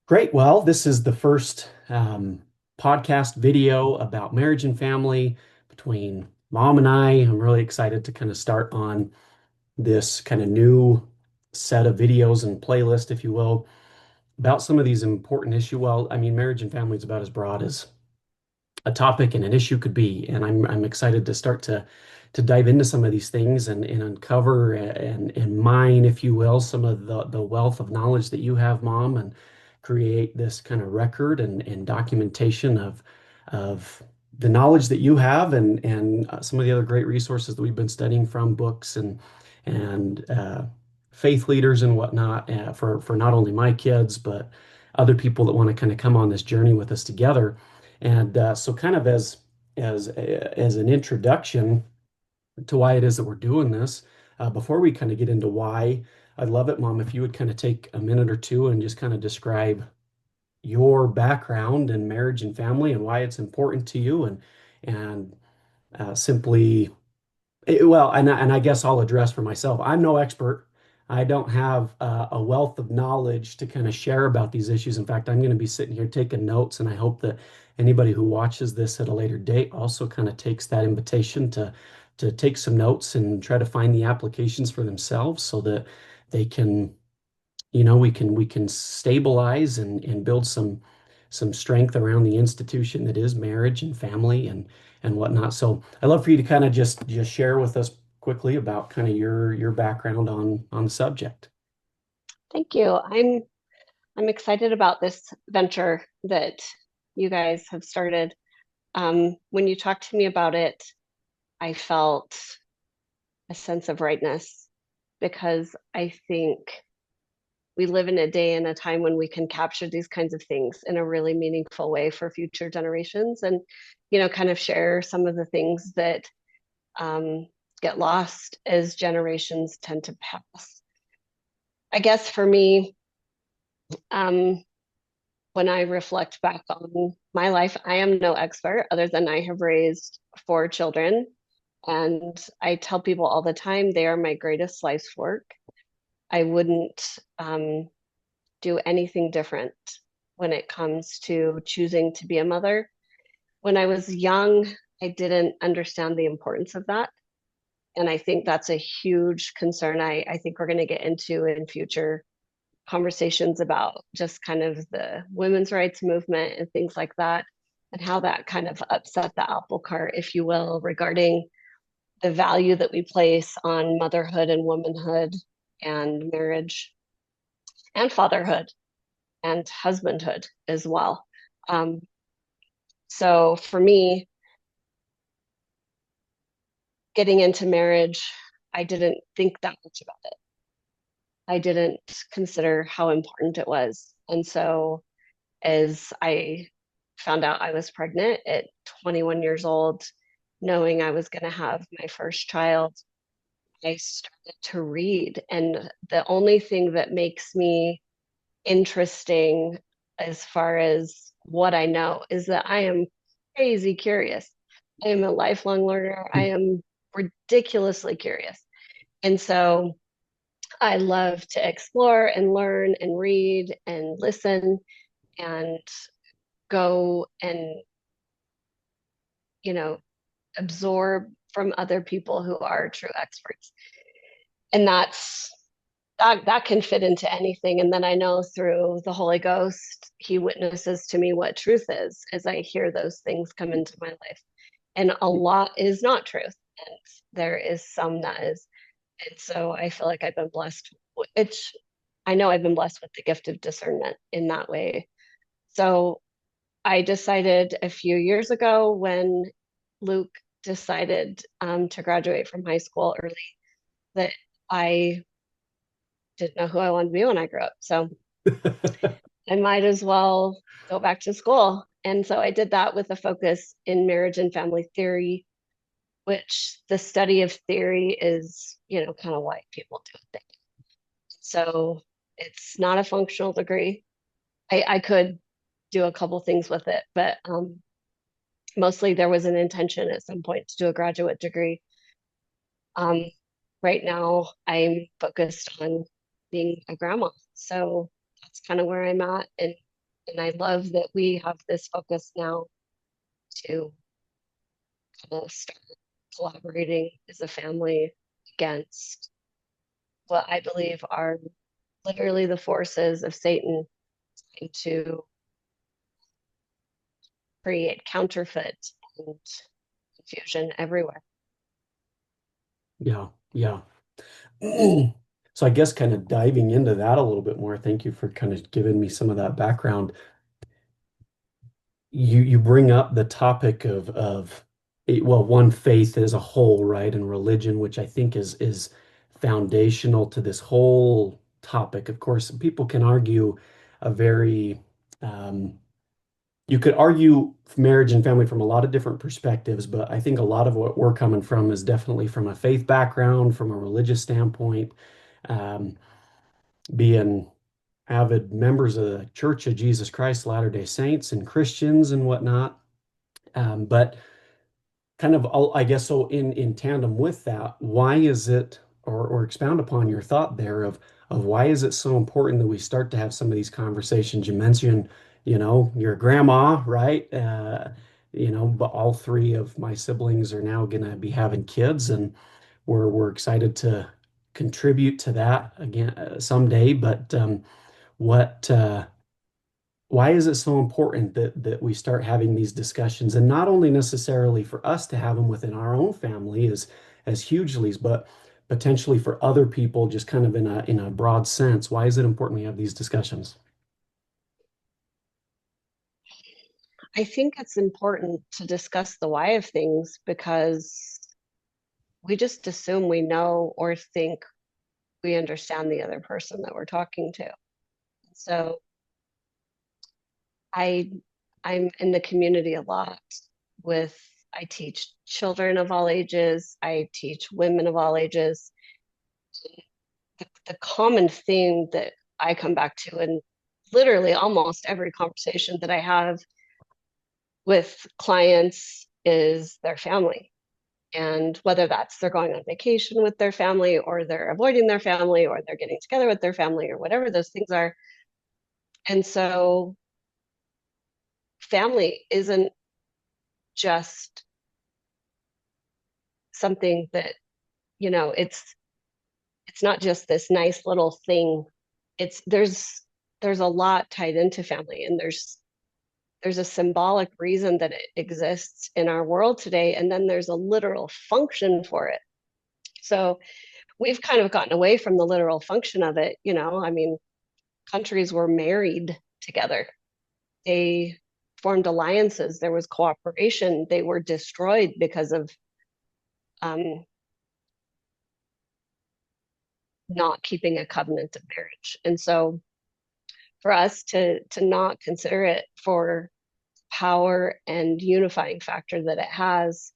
Great. Well, this is the first podcast video about marriage and family between mom and I. I'm really excited to kind of start on this kind of new set of videos and playlist, if you will, about some of these important issues. Well, I mean, marriage and family is about as broad as a topic and an issue could be. And I'm excited to start to dive into some of these things and uncover and mine, if you will, some of the wealth of knowledge that you have, Mom, and create this kind of record and documentation of the knowledge that you have and some of the other great resources that we've been studying from books and faith leaders and whatnot for not only my kids but other people that want to kind of come on this journey with us together. And so kind of as an introduction to why it is that we're doing this, before we kind of get into why, I'd love it, Mom, if you would kind of take a minute or two and just kind of describe your background in marriage and family and why it's important to you and simply well, and I guess I'll address for myself. I'm no expert. I don't have a wealth of knowledge to kind of share about these issues. In fact, I'm going to be sitting here taking notes, and I hope that anybody who watches this at a later date also kind of takes that invitation to take some notes and try to find the applications for themselves so that they can, we can stabilize and build some strength around the institution that is marriage and family and whatnot. So I'd love for you to kind of just share with us quickly about kind of your background on the subject. Thank you. I'm excited about this venture that you guys have started. When you talked to me about it, I felt a sense of rightness because I think we live in a day and a time when we can capture these kinds of things in a really meaningful way for future generations and, kind of share some of the things that um, get lost as generations tend to pass. I guess for me, um, when I reflect back on my life, I am no expert other than I have raised four children. And I tell people all the time they are my greatest life's work. I wouldn't do anything different when it comes to choosing to be a mother. When I was young, I didn't understand the importance of that. And I think that's a huge concern I think we're going to get into in future conversations about just kind of the women's rights movement and things like that, and how that kind of upset the apple cart, if you will, regarding the value that we place on motherhood and womanhood and marriage and fatherhood and husbandhood as well. Um, so for me, getting into marriage, I didn't think that much about it. I didn't consider how important it was. And so as I found out I was pregnant at 21 years old, knowing I was going to have my first child, I started to read. And the only thing that makes me interesting as far as what I know is that I am crazy curious. I am a lifelong learner. I am ridiculously curious. And so I love to explore and learn and read and listen and go and you know absorb from other people who are true experts, and that can fit into anything. And then I know through the Holy Ghost he witnesses to me what truth is as I hear those things come into my life, and a lot is not truth and there is some that is. And so I feel like I've been blessed. It's I know I've been blessed with the gift of discernment in that way. So I decided a few years ago when Luke decided to graduate from high school early that I didn't know who I wanted to be when I grew up. So I might as well go back to school. And so I did that with a focus in marriage and family theory, which the study of theory is, kind of white people do things. So it's not a functional degree. I could do a couple things with it, but mostly there was an intention at some point to do a graduate degree. Um, right now, I'm focused on being a grandma. So that's kind of where I'm at. And And I love that we have this focus now to kind of start collaborating as a family against what I believe are literally the forces of Satan to create counterfeit and confusion everywhere. Yeah, yeah. So I guess kind of diving into that a little bit more, thank you for kind of giving me some of that background. You bring up the topic of well, one, faith as a whole, right, and religion, which I think is foundational to this whole topic. Of course, people can argue a very you could argue marriage and family from a lot of different perspectives, but I think a lot of what we're coming from is definitely from a faith background, from a religious standpoint, um, being avid members of the Church of Jesus Christ, Latter-day Saints, and Christians and whatnot. But kind of, I guess, so in tandem with that, why is it, or expound upon your thought there of why is it so important that we start to have some of these conversations? You mentioned, your grandma, right? But all three of my siblings are now going to be having kids, and we're excited to contribute to that again someday. But what why is it so important that we start having these discussions, and not only necessarily for us to have them within our own family as Hughleys, but potentially for other people, just kind of in a broad sense? Why is it important we have these discussions? I think it's important to discuss the why of things because we just assume we know or think we understand the other person that we're talking to. So I I'm in the community a lot with I teach children of all ages, I teach women of all ages. The common theme that I come back to in literally almost every conversation that I have with clients is their family. And whether that's they're going on vacation with their family or they're avoiding their family or they're getting together with their family or whatever those things are. And so family isn't just something that, it's not just this nice little thing. It's there's a lot tied into family, and there's a symbolic reason that it exists in our world today, and then there's a literal function for it. So we've kind of gotten away from the literal function of it. I mean, countries were married together, they formed alliances, there was cooperation, they were destroyed because of um, not keeping a covenant of marriage. And so for us to not consider it for power and unifying factor that it has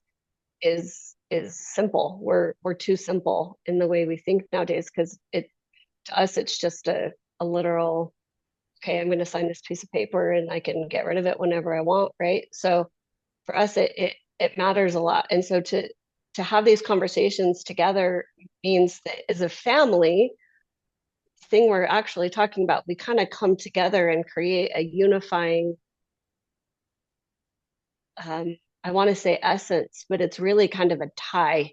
is simple. We're too simple in the way we think nowadays, because it to us it's just a literal, okay, I'm going to sign this piece of paper and I can get rid of it whenever I want, right? So for us it matters a lot. And so to have these conversations together means that as a family, thing we're actually talking about, we kind of come together and create a unifying, I want to say essence, but it's really kind of a tie.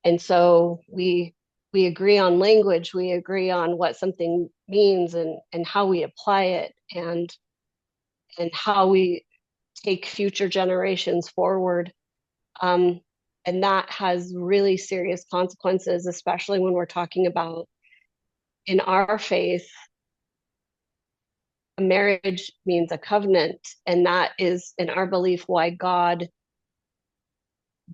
And so we agree on language, we agree on what something means and how we apply it and how we take future generations forward. Um, and that has really serious consequences, especially when we're talking about in our faith, a marriage means a covenant. And that is, in our belief, why God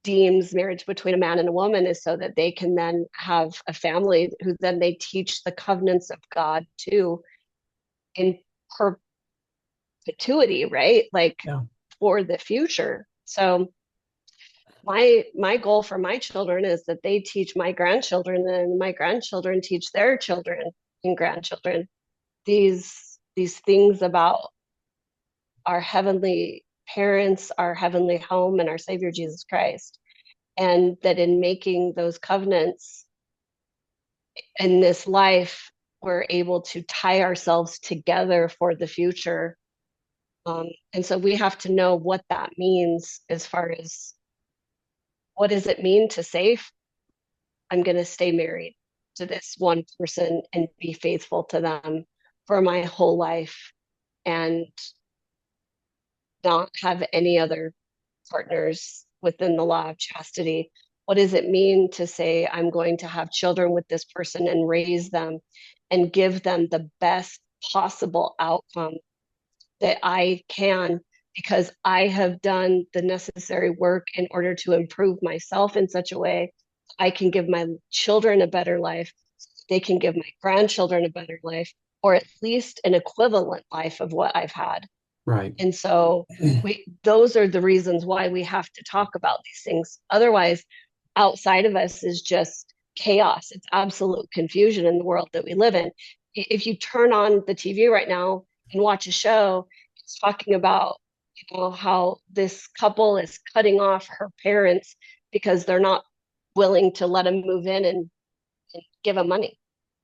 deems marriage between a man and a woman is so that they can then have a family who then they teach the covenants of God to in perpetuity, right? Like Yeah. for the future. So my goal for my children is that they teach my grandchildren and my grandchildren teach their children and grandchildren these things about our heavenly parents, our heavenly home, and our Savior Jesus Christ. And that in making those covenants in this life, we're able to tie ourselves together for the future. And so we have to know what that means as far as what does it mean to say, I'm going to stay married to this one person and be faithful to them for my whole life and not have any other partners within the law of chastity. What does it mean to say, I'm going to have children with this person and raise them and give them the best possible outcome that I can because I have done the necessary work in order to improve myself in such a way I can give my children a better life, they can give my grandchildren a better life, or at least an equivalent life of what I've had. Right. And so we those are the reasons why we have to talk about these things. Otherwise, outside of us is just chaos. It's absolute confusion in the world that we live in. If you turn on the TV right now and watch a show, it's talking about, how this couple is cutting off her parents because they're not willing to let him move in and give him money.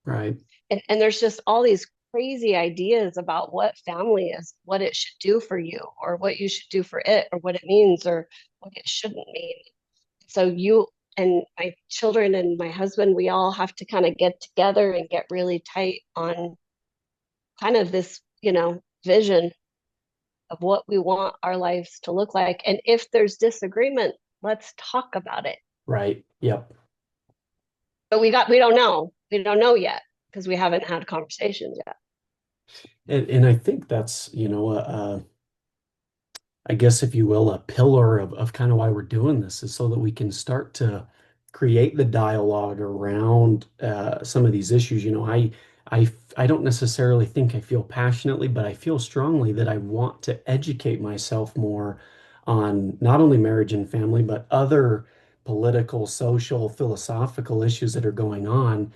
Right. And there's just all these crazy ideas about what family is, what it should do for you, or what you should do for it, or what it means, or what it shouldn't mean. So you and my children and my husband, we all have to kind of get together and get really tight on kind of this, vision of what we want our lives to look like. And if there's disagreement, let's talk about it. Right. Yep. But we don't know. We don't know yet because we haven't had conversations yet. And I think that's, I guess, if you will, a pillar of kind of why we're doing this is so that we can start to create the dialogue around some of these issues. I, I don't necessarily think I feel passionately, but I feel strongly that I want to educate myself more on not only marriage and family, but other political, social, philosophical issues that are going on.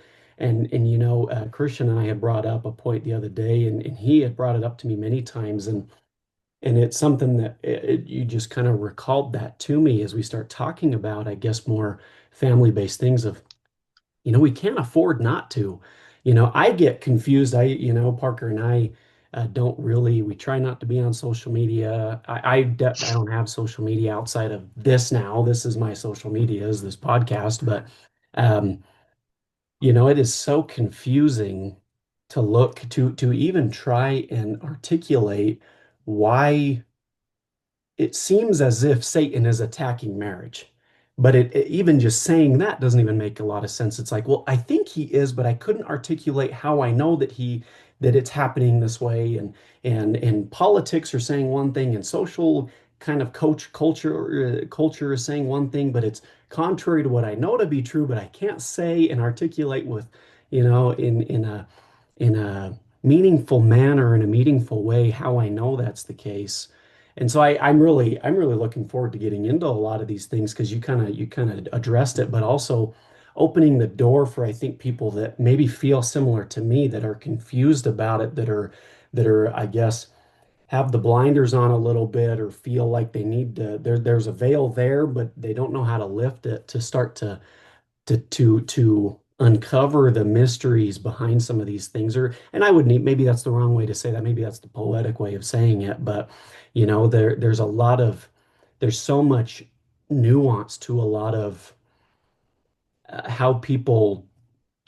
Christian and I had brought up a point the other day, and he had brought it up to me many times, and it's something that you just kind of recalled that to me as we start talking about, I guess, more family-based things of, we can't afford not to. I get confused. Parker and I don't really, we try not to be on social media. I don't have social media outside of this now. This is my social media, is this podcast. But, um, it is so confusing to look to even try and articulate why it seems as if Satan is attacking marriage. But even just saying that doesn't even make a lot of sense. It's like, well, I think he is, but I couldn't articulate how I know that it's happening this way. And politics are saying one thing, and social kind of culture is saying one thing, but it's contrary to what I know to be true, but I can't say and articulate with, in a meaningful manner, in a meaningful way, how I know that's the case. And so I'm really looking forward to getting into a lot of these things because you kind of addressed it, but also opening the door for, I think, people that maybe feel similar to me, that are confused about it, that are, I guess, have the blinders on a little bit, or feel like they need to, there's a veil there, but they don't know how to lift it to start to uncover the mysteries behind some of these things. And I would need, maybe that's the wrong way to say that, maybe that's the poetic way of saying it, but there's so much nuance to a lot of how people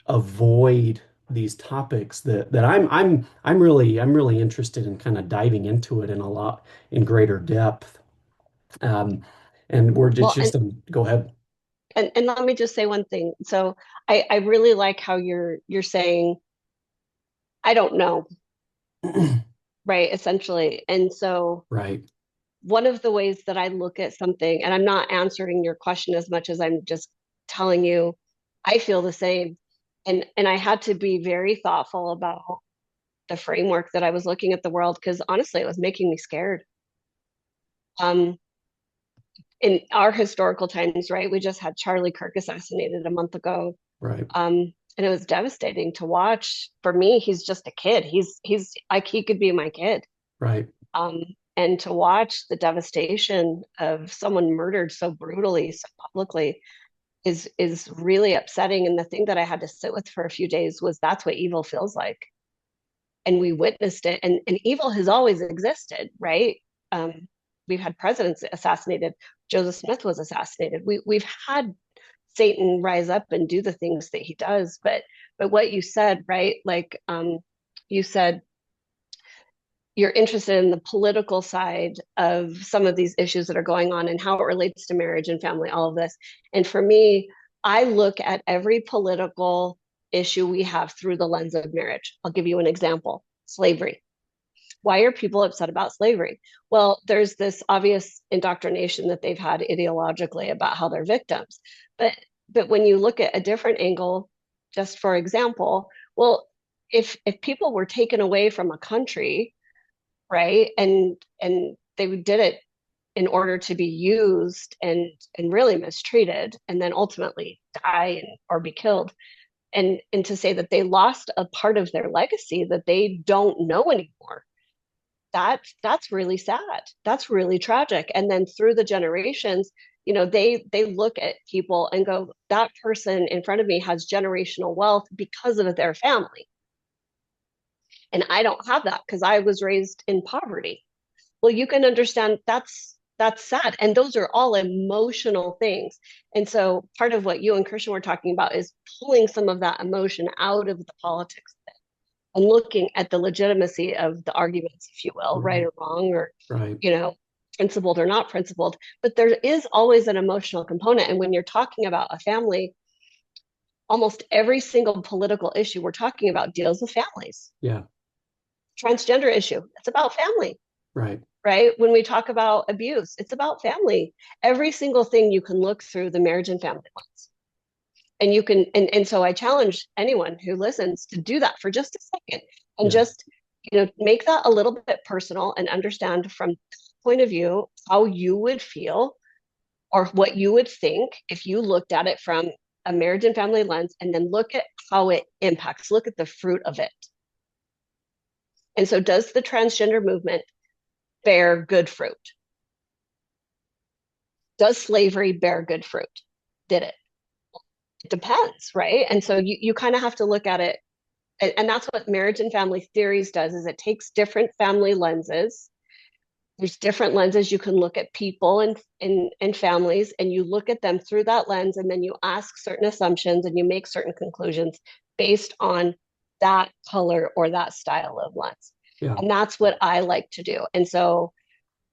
avoid these topics that I'm really interested in kind of diving into it in greater depth. um and we're Well, just go ahead. and let me just say one thing. So I really like how you're saying, I don't know, right? Essentially. And so Right. one of the ways that I look at something, and I'm not answering your question as much as I'm just telling you, I feel the same. And I had to be very thoughtful about the framework that I was looking at the world because honestly, it was making me scared. Um, in our historical times, right? We just had Charlie Kirk assassinated a month ago. Right. And it was devastating to watch. For me, he's just a kid. He's like he could be my kid. Right. Um, and to watch the devastation of someone murdered so brutally, so publicly, is really upsetting. And the thing that I had to sit with for a few days was that's what evil feels like. And we witnessed it. And evil has always existed, right? We've had presidents assassinated. Joseph Smith was assassinated. We've had Satan rise up and do the things that he does. But what you said, right? Like you said you're interested in the political side of some of these issues that are going on and how it relates to marriage and family, all of this. And for me, I look at every political issue we have through the lens of marriage. I'll give you an example: slavery. Why are people upset about slavery? Well, there's this obvious indoctrination that they've had ideologically about how they're victims. But but when you look at a different angle, just for example, well, if people were taken away from a country, right, and they did it in order to be used and really mistreated and then ultimately die or be killed, and to say that they lost a part of their legacy that they don't know anymore, that's really sad. That's really tragic. And then through the generations, they look at people and go, that person in front of me has generational wealth because of their family, and I don't have that because I was raised in poverty. Well, you can understand that's sad, and those are all emotional things. And so part of what you and Christian were talking about is pulling some of that emotion out of the politics and looking at the legitimacy of the arguments, if you will, right Right. or wrong, or Right. you know principled or not principled. But there is always an emotional component, and when you're talking about a family, almost every single political issue we're talking about deals with families. Yeah. Transgender issue, it's about family, Right. right? When we talk about abuse, it's about family. Every single thing you can look through the marriage and family lens. And you can, and so I challenge anyone who listens to do that for just a second and Yeah. just, make that a little bit personal and understand from that point of view how you would feel or what you would think if you looked at it from a marriage and family lens, and then look at how it impacts, look at the fruit of it. And so, does the transgender movement bear good fruit? Does slavery bear good fruit? Did it? It depends, right? And so you kind of have to look at it, and that's what marriage and family theories does, is it takes different family lenses. There's different lenses you can look at people and families, and you look at them through that lens, and then you ask certain assumptions and you make certain conclusions based on that color or that style of lens. Yeah. And that's what I like to do. And so,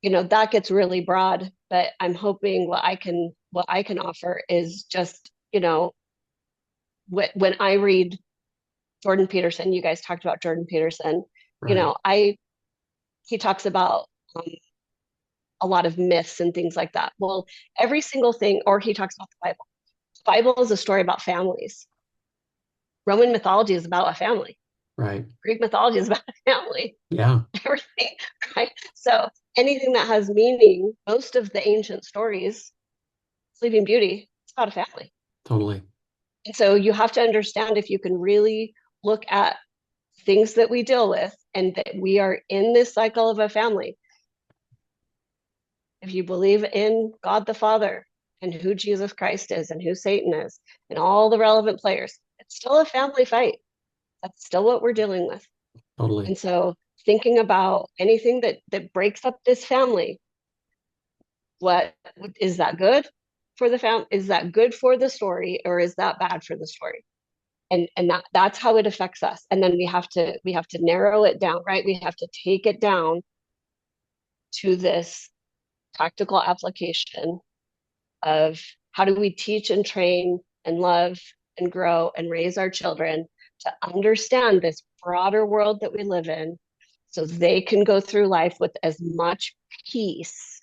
that gets really broad, but I'm hoping what I can offer is just, when I read Jordan Peterson, you guys talked about Jordan Peterson, Right. I he talks about a lot of myths and things like that. Well, every single thing, or he talks about the Bible. The Bible is a story about families. Roman mythology is about a family. Right. Greek mythology is about a family. Yeah. Everything, right? So anything that has meaning, most of the ancient stories, Sleeping Beauty, it's about a family. Totally. And so you have to understand, if you can really look at things that we deal with and that we are in this cycle of a family. If you believe in God the Father and who Jesus Christ is and who Satan is and all the relevant players, it's still a family fight. That's still what we're dealing with. Totally. And so thinking about anything that breaks up this family, what is that good for the family? Is that good for the story, or is that bad for the story? And that's how it affects us. And then we have to narrow it down, right? We have to take it down to this practical application of how do we teach and train and love and grow and raise our children to understand this broader world that we live in, so they can go through life with as much peace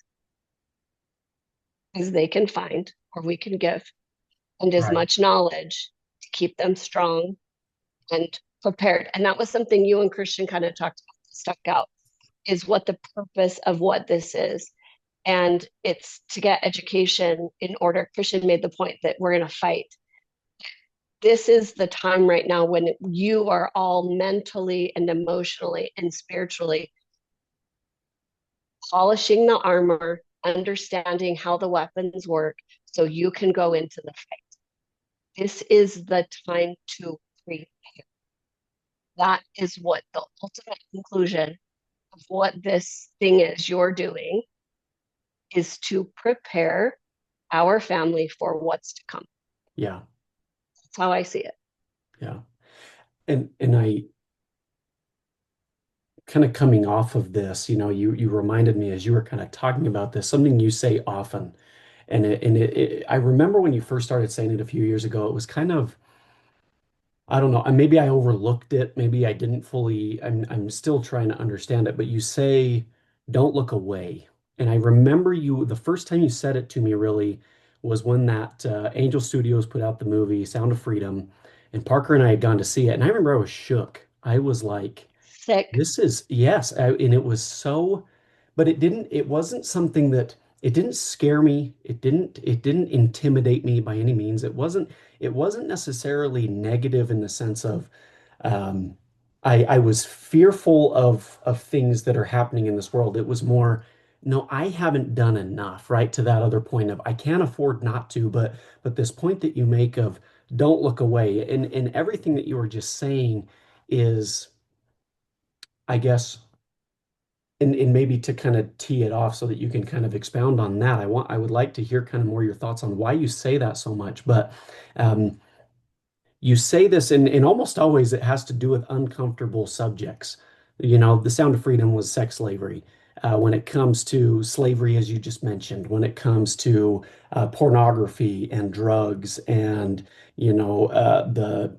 as they can find or we can give, and as Right. much knowledge to keep them strong and prepared. And that was something you and Christian kind of talked about, stuck out, is what the purpose of what this is. And it's to get education in order. Christian made the point that we're going to fight. This is the time right now when you are all mentally and emotionally and spiritually polishing the armor, understanding how the weapons work, so you can go into the fight. This is the time to prepare. That is what the ultimate conclusion of what this thing is you're doing is to prepare our family for what's to come. Yeah. That's how I see it. Yeah. And I kind of coming off of this, you reminded me as you were kind of talking about this, something you say often. I remember when you first started saying it a few years ago, it was kind of, I don't know, maybe I overlooked it, maybe I didn't fully, I'm still trying to understand it, but you say, don't look away. And I remember the first time you said it to me really was when that Angel Studios put out the movie Sound of Freedom, and Parker and I had gone to see it, and I remember I was shook. I was like, Sick. this is, yes, and it was so, but it wasn't something that, it didn't scare me. It didn't intimidate me by any means. It wasn't necessarily negative in the sense of, um, I was fearful of things that are happening in this world. It was more, no, I haven't done enough, right? To that other point of, I can't afford not to, but this point that you make of don't look away, and everything that you were just saying is, I guess, and maybe to kind of tee it off so that you can kind of expound on that, I would like to hear kind of more your thoughts on why you say that so much. But um, you say this, and almost always it has to do with uncomfortable subjects. The Sound of Freedom was sex slavery. When it comes to slavery, as you just mentioned, when it comes to pornography and drugs, and the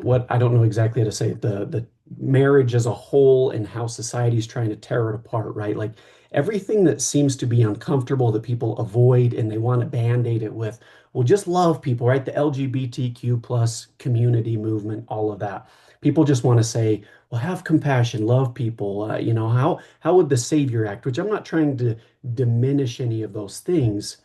what, I don't know exactly how to say it, the marriage as a whole and how society's trying to tear it apart, right? Like everything that seems to be uncomfortable that people avoid and they want to band-aid it with, well, just love people, right? The LGBTQ plus community movement, all of that. People just want to say, well, have compassion, love people. How would the Savior act? Which I'm not trying to diminish any of those things,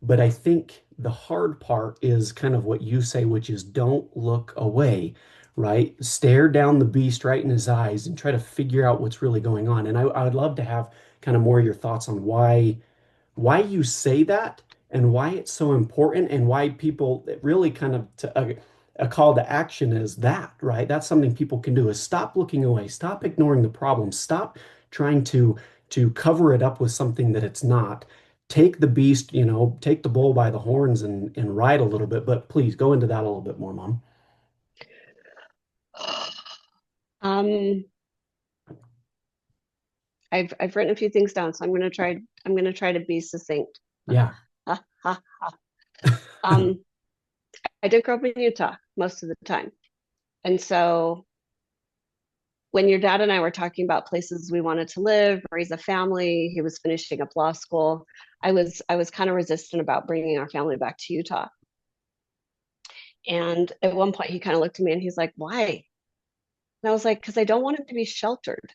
but I think the hard part is kind of what you say, which is don't look away, right? Stare down the beast right in his eyes and try to figure out what's really going on. And I would love to have kind of more of your thoughts on why you say that and why it's so important and why people it really kind of a call to action is that, right? That's something people can do is stop looking away, stop ignoring the problem, stop trying to cover it up with something that it's not. Take the beast, take the bull by the horns and ride a little bit, but please go into that a little bit more, Mom. Um, I've written a few things down, so I'm gonna try to be succinct. Yeah. Um, I did grow up in Utah most of the time. And so when your dad and I were talking about places we wanted to live, raise a family, he was finishing up law school. I was kind of resistant about bringing our family back to Utah. And at one point he kind of looked at me and he's like, "Why?" And I was like, "Because I don't want him to be sheltered.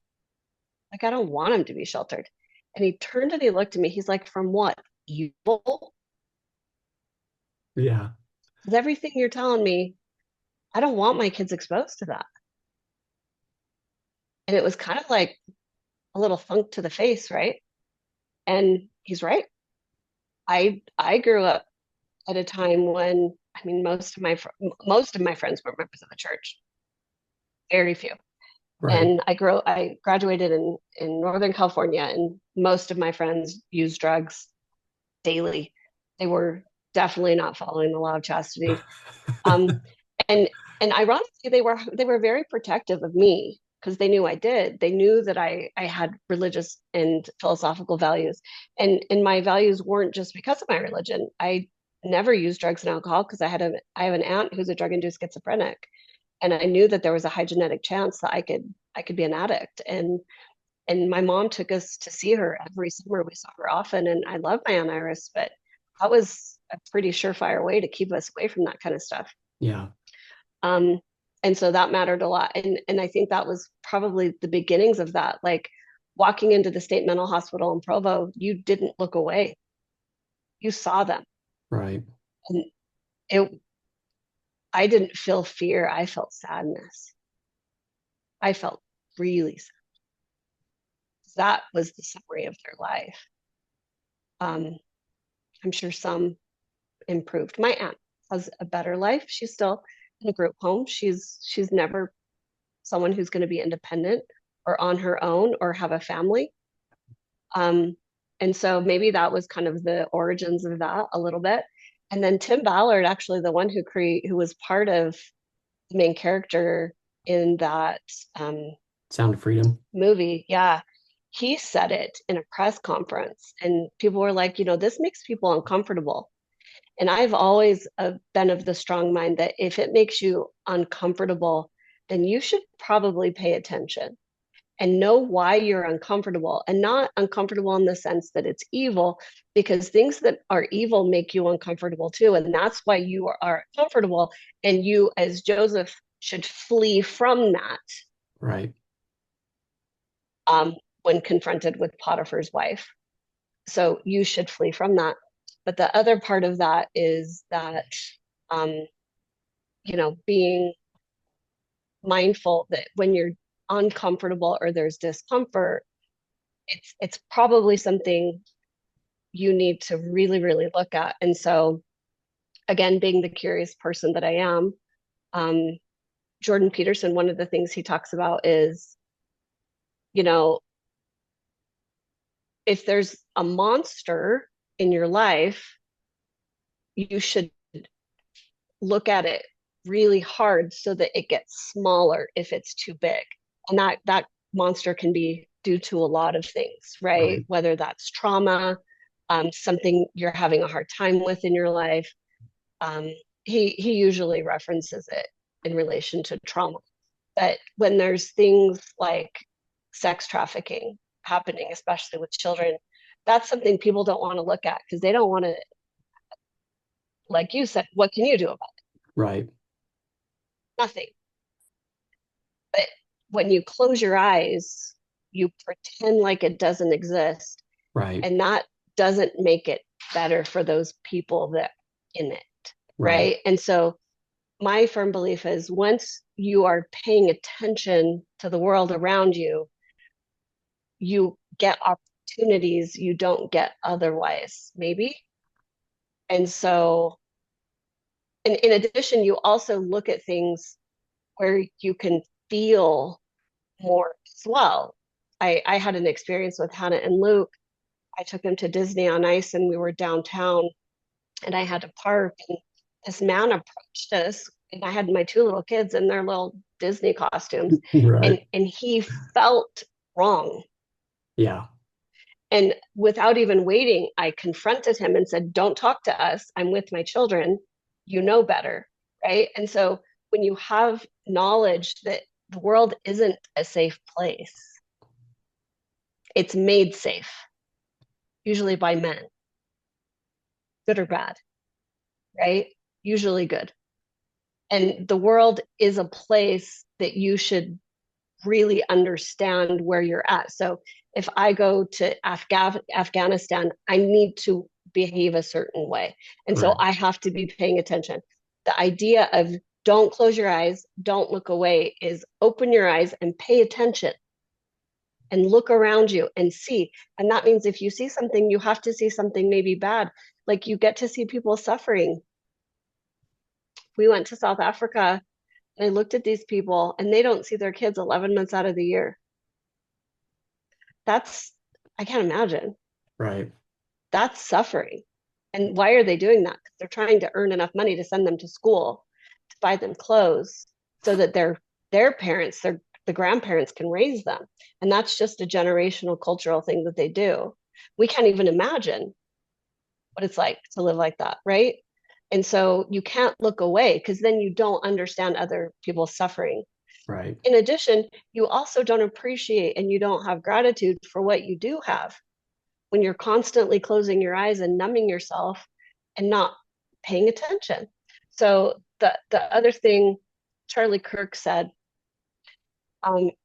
Like I don't want him to be sheltered." And he turned and he looked at me. He's like, "From what? Evil?" Yeah. Because everything you're telling me, I don't want my kids exposed to that. And it was kind of like a little thunk to the face, right? And he's right. I grew up at a time when I mean most of my friends were members of the church, very few. Right. And I graduated in Northern California, and most of my friends used drugs daily. They were definitely not following the law of chastity. Um, and and ironically, they were very protective of me because they knew I did. They knew that I had religious and philosophical values, and my values weren't just because of my religion. I never used drugs and alcohol because I have an aunt who's a drug induced schizophrenic, and I knew that there was a high genetic chance that I could be an addict. And my mom took us to see her every summer. We saw her often, and I love my Aunt Iris, but that was a pretty surefire way to keep us away from that kind of stuff. Yeah. Um, and so that mattered a lot. And I think that was probably the beginnings of that. Like walking into the state mental hospital in Provo, you didn't look away. You saw them. Right. And it I didn't feel fear. I felt sadness. I felt really sad. That was the summary of their life. Um, I'm sure some improved. My aunt has a better life. She's still in a group home. She's never someone who's going to be independent or on her own or have a family. Um, and so maybe that was kind of the origins of that a little bit. And then Tim Ballard, actually the one who was part of the main character in that um, Sound of Freedom. movie, yeah, he said it in a press conference, and people were like, this makes people uncomfortable. And I've always been of the strong mind that if it makes you uncomfortable, then you should probably pay attention and know why you're uncomfortable, and not uncomfortable in the sense that it's evil, because things that are evil make you uncomfortable too. And that's why you are uncomfortable. And you, as Joseph, should flee from that Right. when confronted with Potiphar's wife. So you should flee from that. But the other part of that is that, um, being mindful that when you're uncomfortable or there's discomfort, it's probably something you need to really, really look at. And so, again, being the curious person that I am, um, Jordan Peterson, one of the things he talks about is, you know, if there's a monster in your life, you should look at it really hard so that it gets smaller if it's too big. And that monster can be due to a lot of things, right? Right. Whether that's trauma, something you're having a hard time with in your life. Um, he usually references it in relation to trauma. But when there's things like sex trafficking happening, especially with children, that's something people don't want to look at because they don't want to, like you said, what can you do about it? Right. Nothing. But when you close your eyes, you pretend like it doesn't exist, Right. and that doesn't make it better for those people that in it, Right. right? And so my firm belief is once you are paying attention to the world around you, you get opportunities you don't get otherwise, maybe. And so, in addition, you also look at things where you can feel more as well. I had an experience with Hannah and Luke. I took them to Disney on Ice and we were downtown and I had to park, and this man approached us, and I had my two little kids in their little Disney costumes, Right. and he felt wrong. Yeah. And without even waiting, I confronted him and said, "Don't talk to us. I'm with my children. You know better." Right. And so when you have knowledge that the world isn't a safe place, it's made safe, usually by men, good or bad, right? Usually good. And the world is a place that you should really understand where you're at. So if I go to Afghanistan, I need to behave a certain way. And so Right. I have to be paying attention. The idea of don't close your eyes, don't look away is open your eyes and pay attention and look around you and see. And that means if you see something, you have to see something maybe bad. Like you get to see people suffering. We went to South Africa and I looked at these people and they don't see their kids 11 months out of the year. That's, I can't imagine. Right. That's suffering. And why are they doing that? Because they're trying to earn enough money to send them to school, to buy them clothes, so that their parents, the grandparents can raise them. And that's just a generational cultural thing that they do. We can't even imagine what it's like to live like that, right? And so you can't look away because then you don't understand other people's suffering. Right. In addition, you also don't appreciate and you don't have gratitude for what you do have when you're constantly closing your eyes and numbing yourself and not paying attention. So the other thing Charlie Kirk said,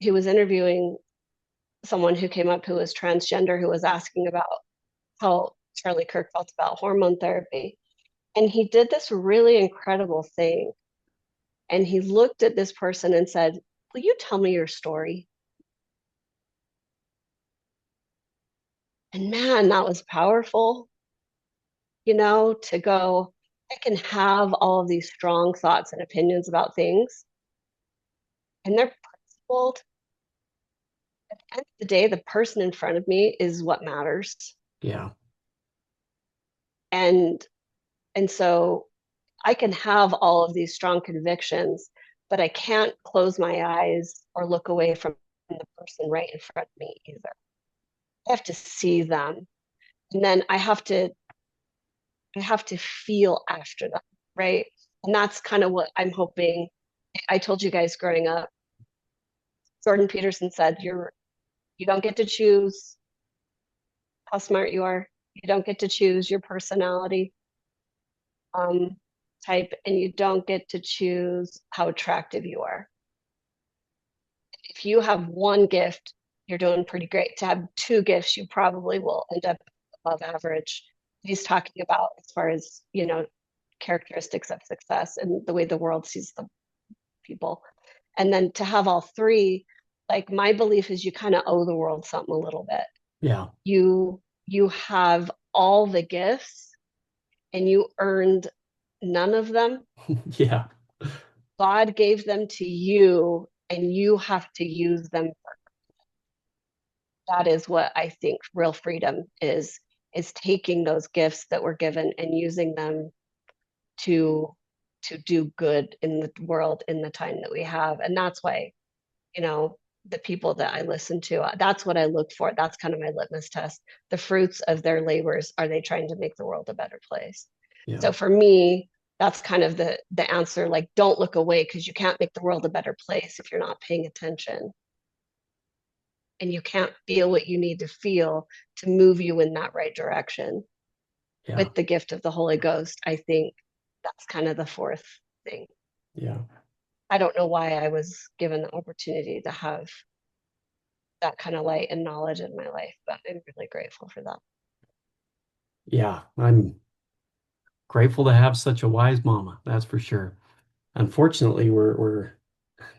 he was interviewing someone who came up who was transgender, who was asking about how Charlie Kirk felt about hormone therapy. And he did this really incredible thing. And he looked at this person and said, "Will you tell me your story?" And man, that was powerful, to go, I can have all of these strong thoughts and opinions about things, and they're principled. At the end of the day, the person in front of me is what matters. Yeah. And so I can have all of these strong convictions, but I can't close my eyes or look away from the person right in front of me either. I have to see them. And then I have to feel after them, right? And that's kind of what I'm hoping. I told you guys growing up, Jordan Peterson said, you don't get to choose how smart you are. You don't get to choose your personality um, type, and you don't get to choose how attractive you are. If you have one gift, you're doing pretty great. To have two gifts, you probably will end up above average. He's talking about as far as, characteristics of success and the way the world sees the people. And then to have all three, like my belief is you kind of owe the world something a little bit. Yeah. You have all the gifts and you earned none of them. Yeah. God gave them to you and you have to use them. That is what I think real freedom is taking those gifts that were given and using them to do good in the world in the time that we have. And that's why, you know, the people that I listen to, that's what I look for. That's kind of my litmus test. The fruits of their labors, are they trying to make the world a better place? Yeah. So for me, that's kind of the answer. Like, don't look away because you can't make the world a better place if you're not paying attention. And you can't feel what you need to feel to move you in that right direction. Yeah. With the gift of the Holy Ghost, I think that's kind of the fourth thing. Yeah. I don't know why I was given the opportunity to have that kind of light and knowledge in my life, but I'm really grateful for that. Yeah. I'm grateful to have such a wise mama, that's for sure. Unfortunately, we're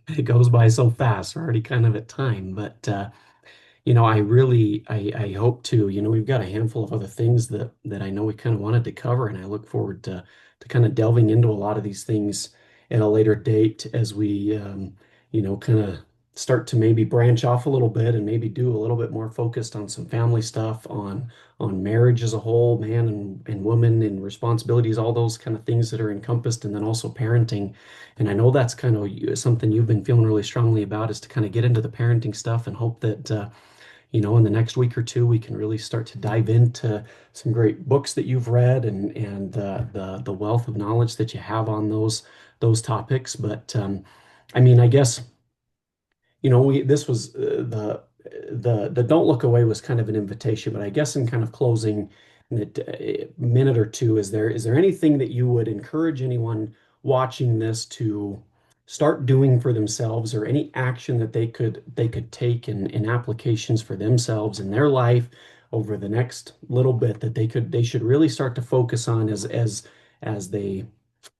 it goes by so fast. We're already kind of at time, but I really I hope to, we've got a handful of other things that I know we kind of wanted to cover, and I look forward to kind of delving into a lot of these things at a later date as we kind of start to maybe branch off a little bit and maybe do a little bit more focused on some family stuff, on marriage as a whole, man and woman and responsibilities, all those kind of things that are encompassed, and then also parenting. And I know that's kind of something you've been feeling really strongly about, is to kind of get into the parenting stuff and hope that in the next week or two, we can really start to dive into some great books that you've read, and the wealth of knowledge that you have on those topics. But I mean, I guess we this was the don't look away was kind of an invitation, but I guess in kind of closing that minute or two, is there anything that you would encourage anyone watching this to start doing for themselves, or any action that they could take in applications for themselves in their life over the next little bit, that they should really start to focus on as they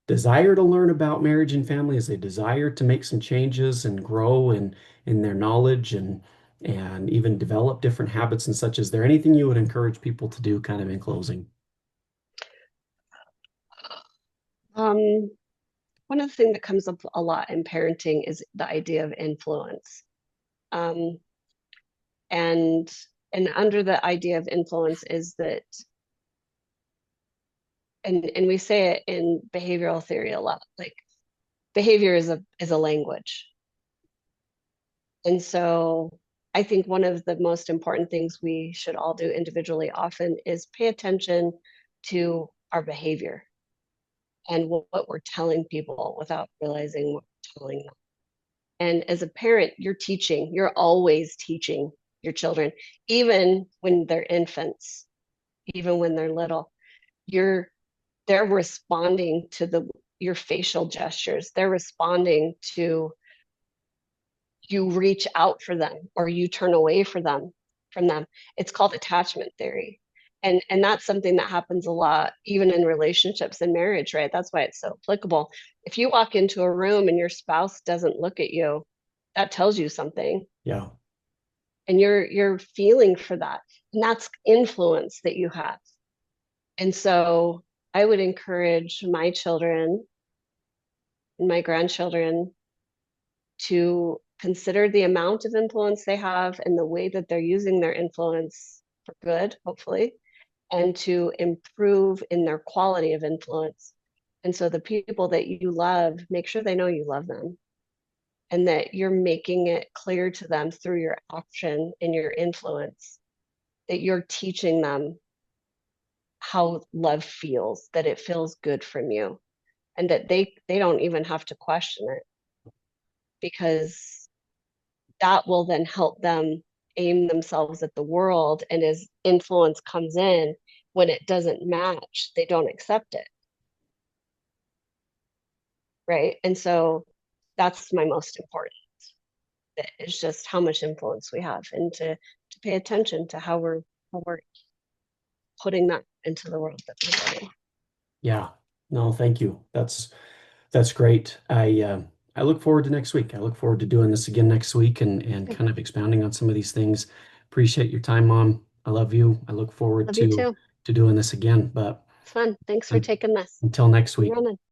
desire to learn about marriage and family, as they desire to make some changes and grow in their knowledge, and even develop different habits and such? Is there anything you would encourage people to do kind of in closing? Um, One of the things that comes up a lot in parenting is the idea of influence. Um, and under the idea of influence is that, and we say it in behavioral theory a lot, like behavior is a language. And so I think one of the most important things we should all do individually often is pay attention to our behavior and what we're telling people without realizing what we're telling them. And as a parent, you're always teaching your children, even when they're infants, even when they're little. You're they're responding to your facial gestures. They're responding to you reach out for them or you turn away from them. It's called attachment theory. And that's something that happens a lot even in relationships and marriage, right? That's why it's so applicable. If you walk into a room and your spouse doesn't look at you, that tells you something. Yeah. And you're feeling for that. And that's influence that you have. And so I would encourage my children and my grandchildren to consider the amount of influence they have and the way that they're using their influence for good, hopefully, and to improve in their quality of influence. And so the people that you love, make sure they know you love them and that you're making it clear to them through your action and your influence that you're teaching them how love feels, that it feels good from you, and that they don't even have to question it because that will then help them aim themselves at the world. And as influence comes in, when it doesn't match, they don't accept it. Right. And so that's my most important bit is just how much influence we have and to pay attention to how we're putting that into the world that we're living. Yeah. No, thank you. That's great. I look forward to next week. I look forward to doing this again next week and Okay. kind of expounding on some of these things. Appreciate your time, Mom. I love you. I look forward Love you too. to doing this again. But It's fun. Thanks for un taking this until next and week. running.